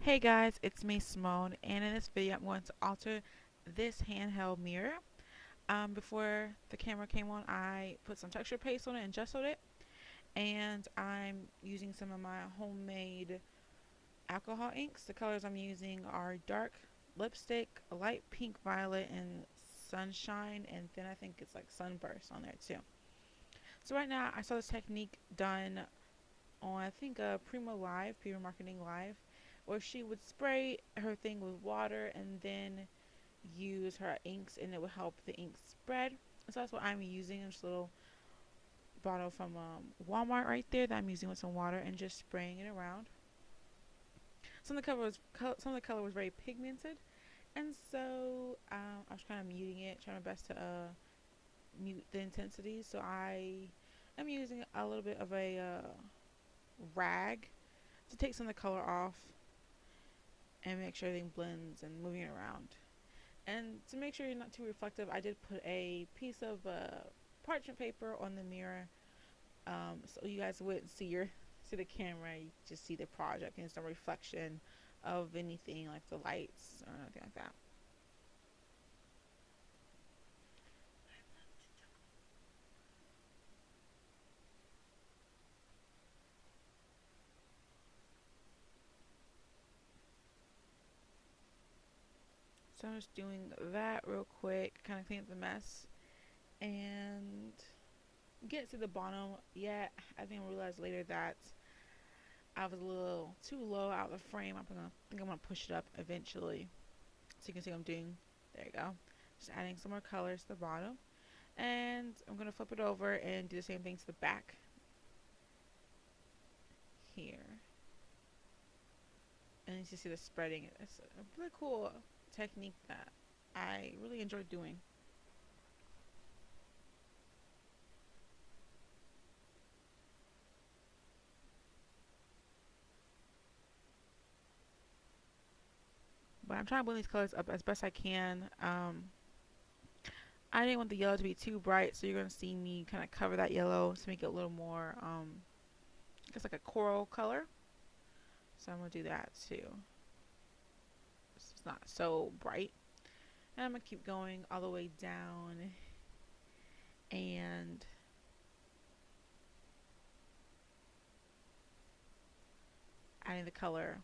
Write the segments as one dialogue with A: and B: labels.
A: Hey guys, it's me Simone, and in this video I'm going to alter this handheld mirror. Before the camera came on, I put some texture paste on it and gessoed it, and I'm using some of my homemade alcohol inks. The colors I'm using are dark lipstick, a light pink violet, and sunshine, and then I think it's like sunburst on there too. So right now I saw this technique done on I think Primo Live, Primo Marketing Live, where she would spray her thing with water and then use her inks and it will help the ink spread. So that's what I'm using. Just a little bottle from Walmart right there that I'm using with some water and just spraying it around. Some of the color was very pigmented, and so I was kind of muting it, trying my best to mute the intensity. So I am using a little bit of a rag to take some of the color off and make sure everything blends and moving it around. And to make sure you're not too reflective, I did put a piece of parchment paper on the mirror, so you guys wouldn't see the camera. You just see the project and some reflection of anything like the lights or anything like that. So I'm just doing that real quick, kind of clean up the mess and get to the bottom. Yet I think I realized later that I was a little too low out of the frame. I'm gonna push it up eventually. So you can see what I'm doing. There you go. Just adding some more colors to the bottom. And I'm going to flip it over and do the same thing to the back here. And you see the spreading. It's a really cool technique that I really enjoy doing. But I'm trying to blend these colors up as best I can. I didn't want the yellow to be too bright, so you're going to see me kind of cover that yellow to make it a little more, I guess like a coral color. So I'm going to do that too. It's not so bright. And I'm going to keep going all the way down and adding the color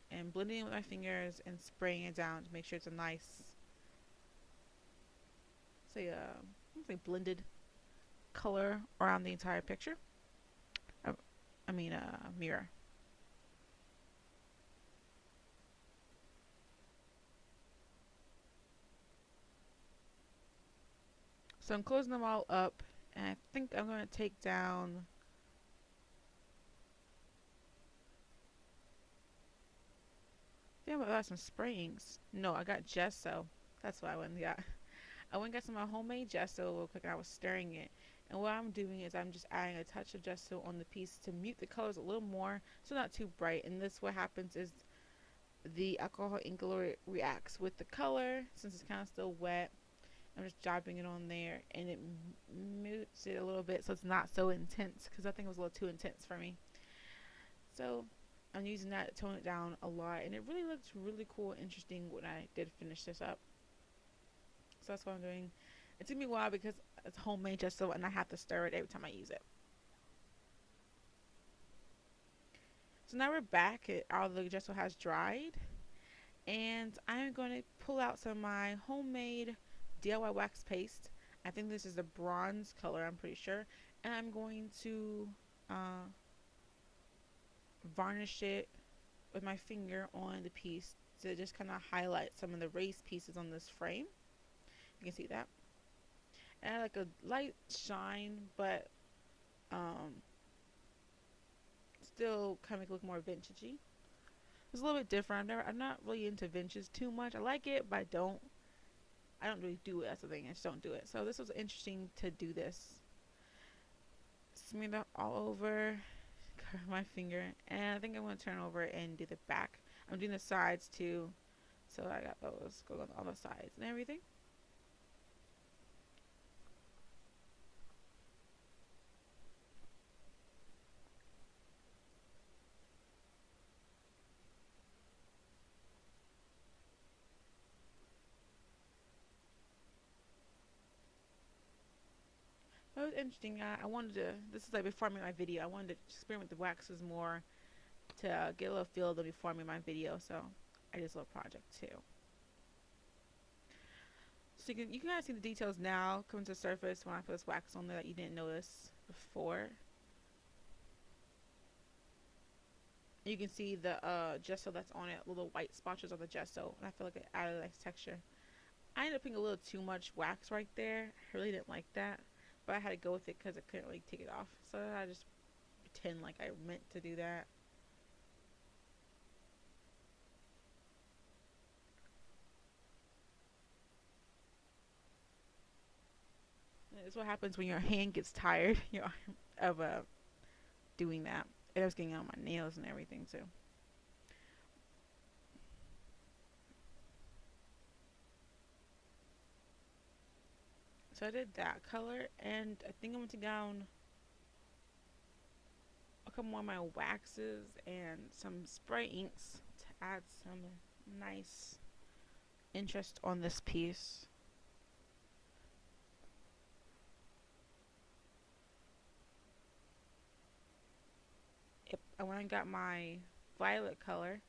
A: and blending it with my fingers and spraying it down to make sure it's a nice, say blended color around the entire picture. Uh, mirror. So I'm closing them all up, and I think I'm going to take down. I think I got some sprayings. No, I got gesso. That's what I went and got. I went and got some of my homemade gesso real quick. And I was stirring it, and what I'm doing is I'm just adding a touch of gesso on the piece to mute the colors a little more, so not too bright. And this, what happens is the alcohol ink reacts with the color since it's kind of still wet. I'm just dropping it on there and it mutes it a little bit so it's not so intense because I think it was a little too intense for me. So I'm using that to tone it down a lot and it really looked really cool and interesting when I did finish this up. So that's what I'm doing. It took me a while because it's homemade gesso and I have to stir it every time I use it. So now we're back. All the gesso has dried and I'm going to pull out some of my homemade DIY wax paste. I think this is a bronze color, I'm pretty sure. And I'm going to uh, varnish it with my finger on the piece to just kind of highlight some of the raised pieces on this frame. You can see that. And like a light shine, but um, still kind of look more vintagey. It's a little bit different. I'm not really into vintage too much. I like it, but I don't really do it. That's the thing. I just don't do it. So this was interesting to do this. Smear that all over, cover my finger, and I think I'm going to turn over and do the back. I'm doing the sides too, so I got those going on the sides and everything. was interesting. I wanted to, this is like before I made my video, I wanted to experiment with the waxes more to get a little feel of it before I made my video. So I did this little project too. So you can kind of see the details now coming to the surface when I put this wax on there that you didn't notice before. You can see the gesso that's on it, little white splotches of the gesso, and I feel like it added a nice texture. I ended up putting a little too much wax right there. I really didn't like that, but I had to go with it because I couldn't really take it off. So I just pretend like I meant to do that. And it's what happens when your hand gets tired, of doing that. It was getting on my nails and everything too. So I did that color, and I think I'm going to down a couple more of my waxes and some spray inks to add some nice interest on this piece. Yep, I went and got my violet color.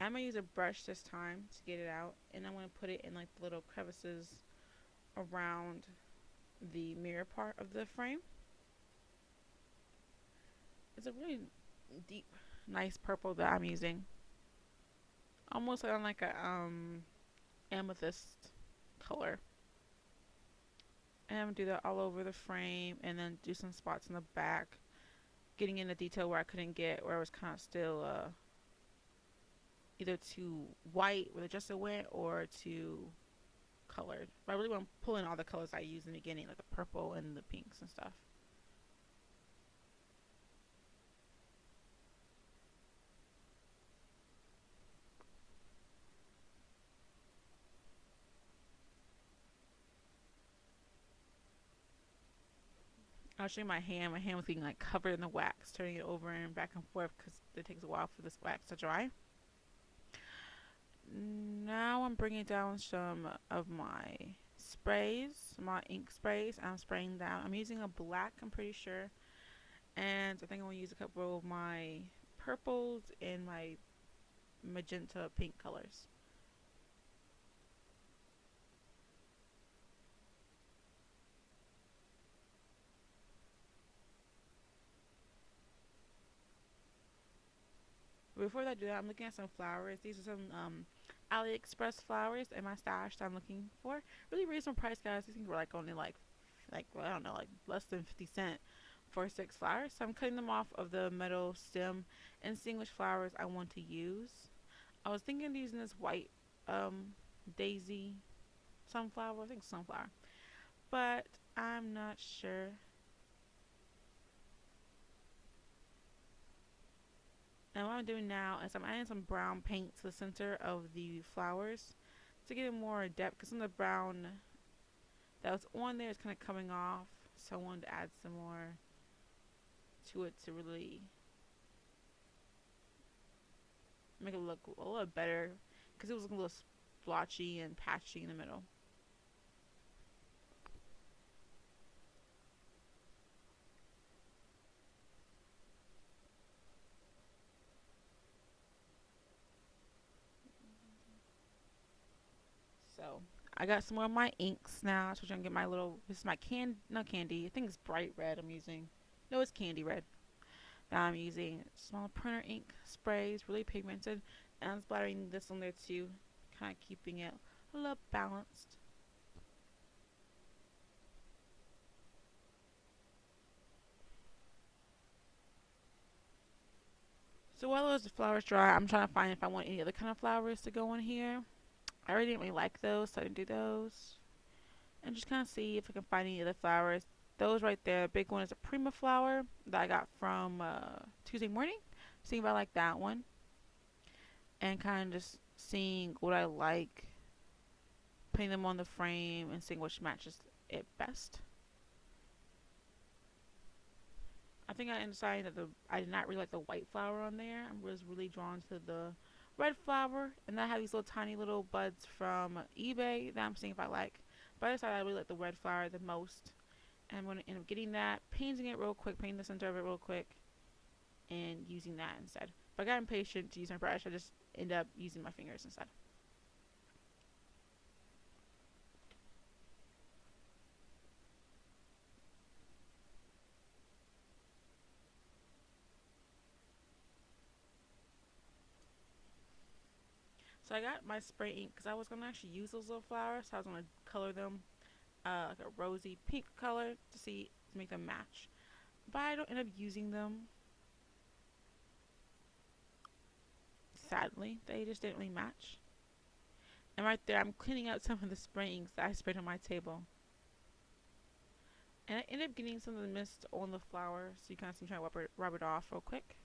A: I'm gonna use a brush this time to get it out, and I'm gonna put it in like the little crevices around the mirror part of the frame. It's a really deep, nice purple that I'm using, almost like a amethyst color. And I'm gonna do that all over the frame, and then do some spots in the back, getting in the detail where I couldn't get, where it was kind of still either too white where the gesso went or too colored. But I really want to pull in all the colors I used in the beginning, like the purple and the pinks and stuff. I'll show you my hand. My hand was being like covered in the wax, turning it over and back and forth because it takes a while for this wax to dry. Now I'm bringing down some of my sprays, my ink sprays. I'm spraying down. I'm using a black, I'm pretty sure. And I think I'm going to use a couple of my purples and my magenta pink colors. Before I do that, I'm looking at some flowers. These are some AliExpress flowers in my stash that I'm looking for. Really reasonable price, guys. These things were like only like well, I don't know, like less than 50 cents for 6 flowers. So I'm cutting them off of the metal stem and seeing which flowers I want to use. I was thinking of using this white daisy sunflower. I think sunflower, but I'm not sure. And what I'm doing now is I'm adding some brown paint to the center of the flowers to get it more depth, because some of the brown that was on there is kind of coming off. So I wanted to add some more to it to really make it look a little better, because it was a little splotchy and patchy in the middle. So I got some more of my inks now. So I'm gonna get my little. This is my not candy. I think it's bright red. I'm using. No, it's candy red. Now I'm using small printer ink sprays, really pigmented, and I'm splattering this on there too, kind of keeping it a little balanced. So while those flowers dry, I'm trying to find if I want any other kind of flowers to go in here. I really didn't really like those, so I didn't do those. And just kind of see if I can find any other flowers. Those right there, the big one is a Prima flower that I got from Tuesday Morning. Seeing if I like that one. And kind of just seeing what I like, putting them on the frame and seeing which matches it best. I think I decided that I did not really like the white flower on there. I was really drawn to the red flower, and I have these little tiny little buds from eBay that I'm seeing if I like. But I decided I really like the red flower the most, And I'm going to end up getting that, painting it real quick, painting the center of it real quick, and using that instead. If I got impatient to use my brush, I just end up using my fingers instead. So I got my spray ink because I was going to actually use those little flowers. So I was going to color them like a rosy pink color to make them match. But I don't end up using them. Sadly, they just didn't really match. And right there, I'm cleaning out some of the spray inks that I sprayed on my table. And I ended up getting some of the mist on the flower, so you kind of see me trying to rub it off real quick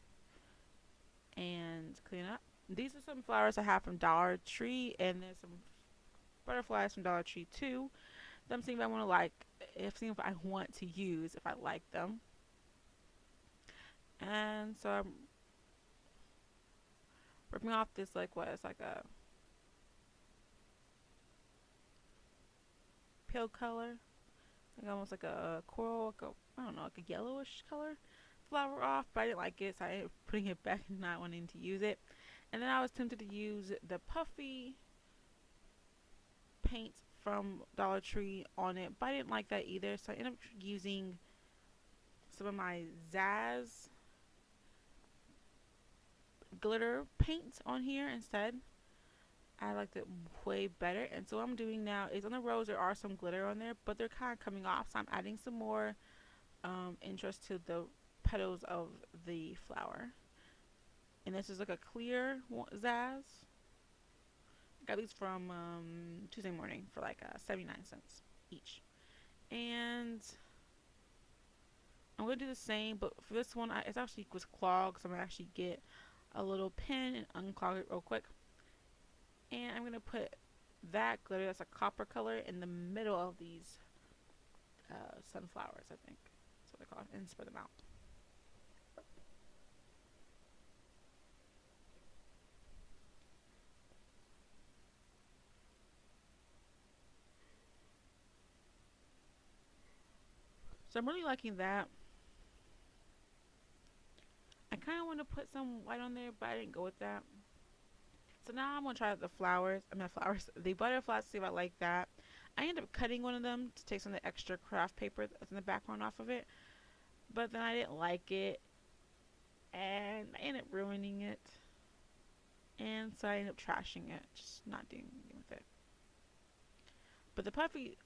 A: and clean it up. These are some flowers I have from Dollar Tree, and there's some butterflies from Dollar Tree too. That I'm seeing if I want to seeing if I want to use, if I like them. And so I'm ripping off this it's like a pale color, like almost like a coral, I don't know, like a yellowish color flower off, but I didn't like it, so I ended up putting it back and not wanting to use it. And then I was tempted to use the puffy paint from Dollar Tree on it, but I didn't like that either, so I ended up using some of my Zaz glitter paint on here instead. I liked it way better, and so what I'm doing now is on the rose there are some glitter on there, but they're kind of coming off, so I'm adding some more interest to the petals of the flower. And this is like a clear Zaz. I got these from Tuesday Morning for like 79 cents each. And I'm going to do the same, but for this one, it actually was clogged, so I'm going to actually get a little pen and unclog it real quick. And I'm going to put that glitter, that's a copper color, in the middle of these sunflowers, I think. That's what they're called, and spread them out. So I'm really liking that. I kind of want to put some white on there, but I didn't go with that. So now I'm going to try the the butterflies, see if I like that. I ended up cutting one of them to take some of the extra craft paper that's in the background off of it. But then I didn't like it, and I ended up ruining it. And so I ended up trashing it, just not doing anything with it. But the puffy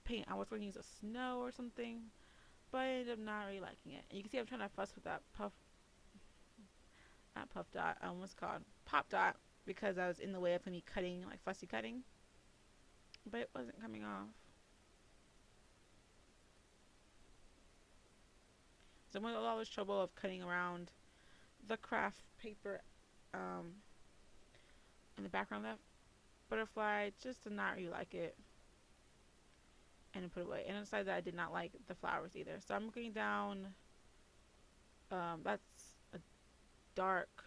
A: paint, I was going to use a snow or something, but I ended up not really liking it. And you can see I'm trying to fuss with that not puff dot, what's it called? Pop dot, because I was in the way of me cutting, like fussy cutting. But it wasn't coming off. So I'm with all this trouble of cutting around the craft paper in the background of that butterfly, just to not really like it. And then put it away. And I decided that I did not like the flowers either. So I'm going down, that's a dark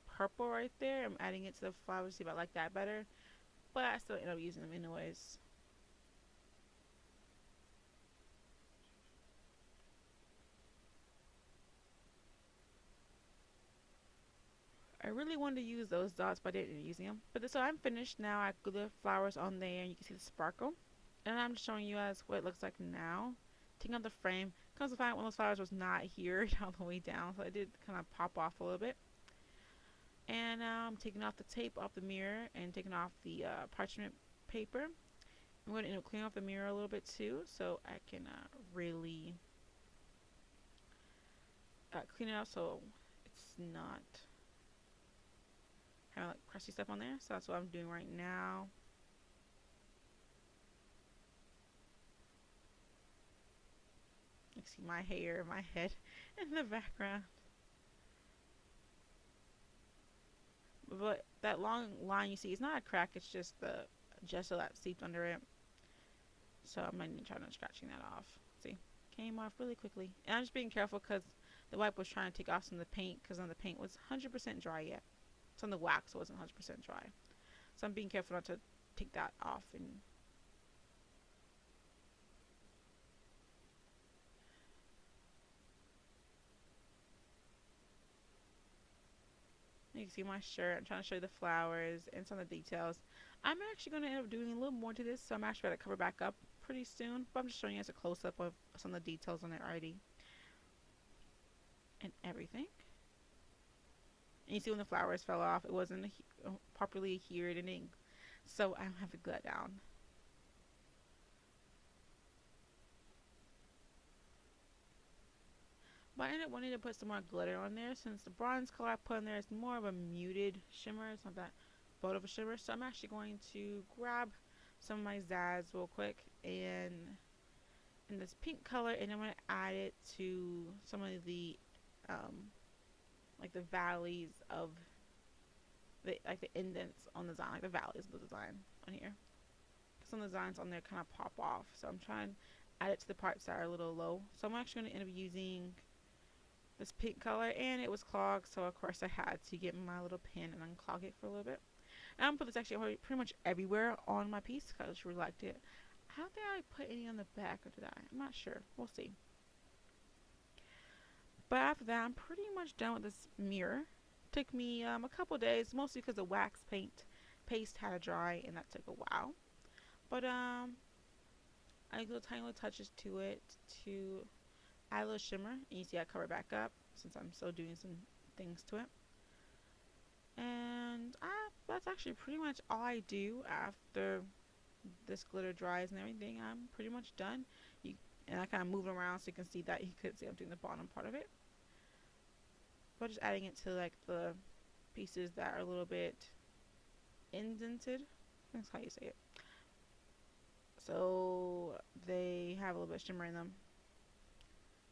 A: purple right there. I'm adding it to the flowers, see if I like that better. But I still end up using them anyways. I really wanted to use those dots, but I didn't end up using them. But so I'm finished now. I glue the flowers on there, and you can see the sparkle. And I'm just showing you guys what it looks like now. Taking out the frame. Comes to find out one of those flowers was not here all the way down, so it did kind of pop off a little bit. And now I'm taking off the tape off the mirror and taking off the parchment paper. I'm going to end up cleaning off the mirror a little bit too, so I can really clean it up so it's not having like crusty stuff on there. So that's what I'm doing right now. You can see my hair, my head in the background. But that long line you see is not a crack, it's just the gesso that seeped under it. So I'm going to try not scratching that off. See, came off really quickly. And I'm just being careful because the wipe was trying to take off some of the paint because the paint was 100% dry yet. So on the wax it wasn't 100% dry. So I'm being careful not to take that off. And You can see my shirt. I'm trying to show you the flowers and some of the details. I'm actually going to end up doing a little more to this, so I'm actually going to cover back up pretty soon. But I'm just showing you as a close-up of some of the details on it already and everything. And you see when the flowers fell off, it wasn't properly adhered and ink, so I have to glue that down. But I ended up wanting to put some more glitter on there since the bronze color I put on there is more of a muted shimmer. It's not that bold of a shimmer. So I'm actually going to grab some of my Zazz real quick and in this pink color, and I'm going to add it to some of the like the valleys of the like the indents on the design, like the valleys of the design on here. Some of the designs on there kind of pop off, so I'm trying to add it to the parts that are a little low. So I'm actually going to end up using this pink color, and it was clogged, so of course I had to get my little pen and unclog it for a little bit. And I'm gonna put this actually pretty much everywhere on my piece because I just really liked it. I don't think I put any on the back, or did I? I'm not sure. We'll see. But after that, I'm pretty much done with this mirror. Took me a couple days, mostly because the wax paste had to dry, and that took a while. But I did little tiny little touches to it to add a little shimmer, and you see I cover back up since I'm still doing some things to it. And that's actually pretty much all I do after this glitter dries and everything. I'm pretty much done. And I kind of move it around so you can see that you could see I'm doing the bottom part of it. But just adding it to like the pieces that are a little bit indented. That's how you say it. So they have a little bit of shimmer in them.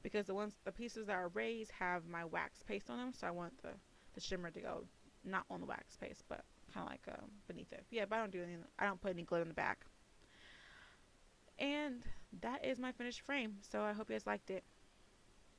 A: Because the pieces that are raised have my wax paste on them, so I want the shimmer to go not on the wax paste, but kind of like beneath it. But yeah, but I don't do anything. I don't put any glitter in the back. And that is my finished frame. So I hope you guys liked it.